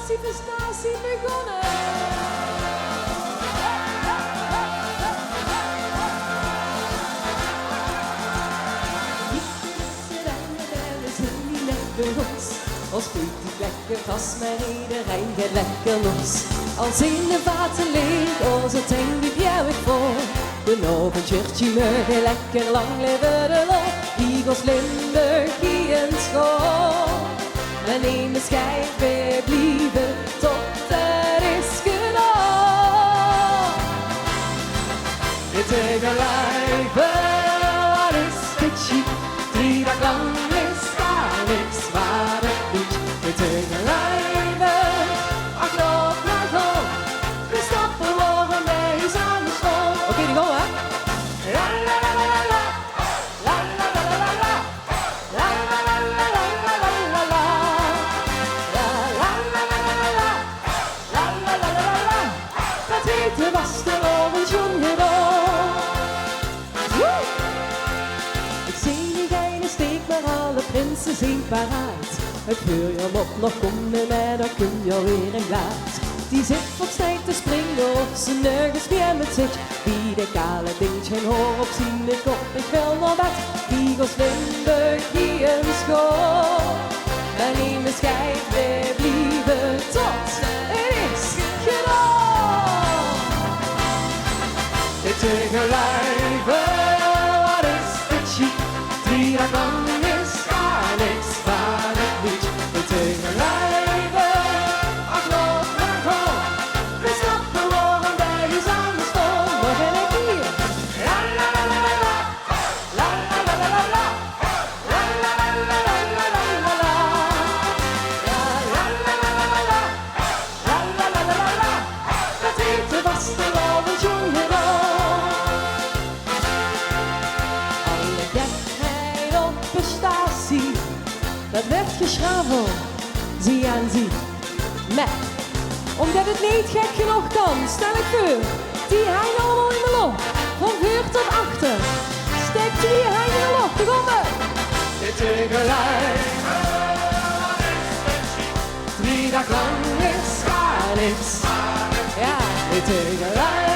Sjtasiefestasie begonnen. Ons vliegt die lekker vast, maar iedereen gaat lekker los. Als in de vaten ligt onze tank die bjouwig vol. De noventjurtje mogen lekker lang leven de lol. Eagles Limburg hier in school. En in de schijf weer blijven tot het is gedaan. Dit is Geluive, wat is dit chic? 3 dagen lang is daar niks waar het doet. Dit is Geluive, ach nog maar gewoon. We stappen morgen mee aan de school. Oké, die go hè. La la la la la. La la la la la. La la la la la la la la. La la la la la la. La la la la la. Dat eten was de orange jongeron. Ik zie die geile steek, maar alle prinsen zijn paraat. Het vuur je op nog komen en dan kun je alweer in plaats. Die zit op stijg te springen op zijn nergens weer met zich. Wie de kale ding geen hoor op zien, ik op, ik wil naar bed. Eagles Limburg hier in school. En in de schijf weer blijven tot het is gedaan. Dit is Geluive, wat is dit chic? 3 dagen lang is daar niks waar het niet. Dit is Geluive, ach nog maar gewoon. We stappen morgen bij je aan de school. Nog en ik hier. La la la la la. La la la la la. La la la la la la la la la. La la la la la la. La la la la la la. Dat eten was de orange jongeron. Alle gekheid op de statie, dat werd geschraven, zie aan zie. Maar, omdat het niet gek genoeg kan, stel ik voor, die hangen allemaal in de lucht, van voor tot achter. Steek die hangen in de lucht, daar komen we. Dit is Geluive, wat is dit chic? 3 dagen lang is daar niks. Ja, dit is Geluive.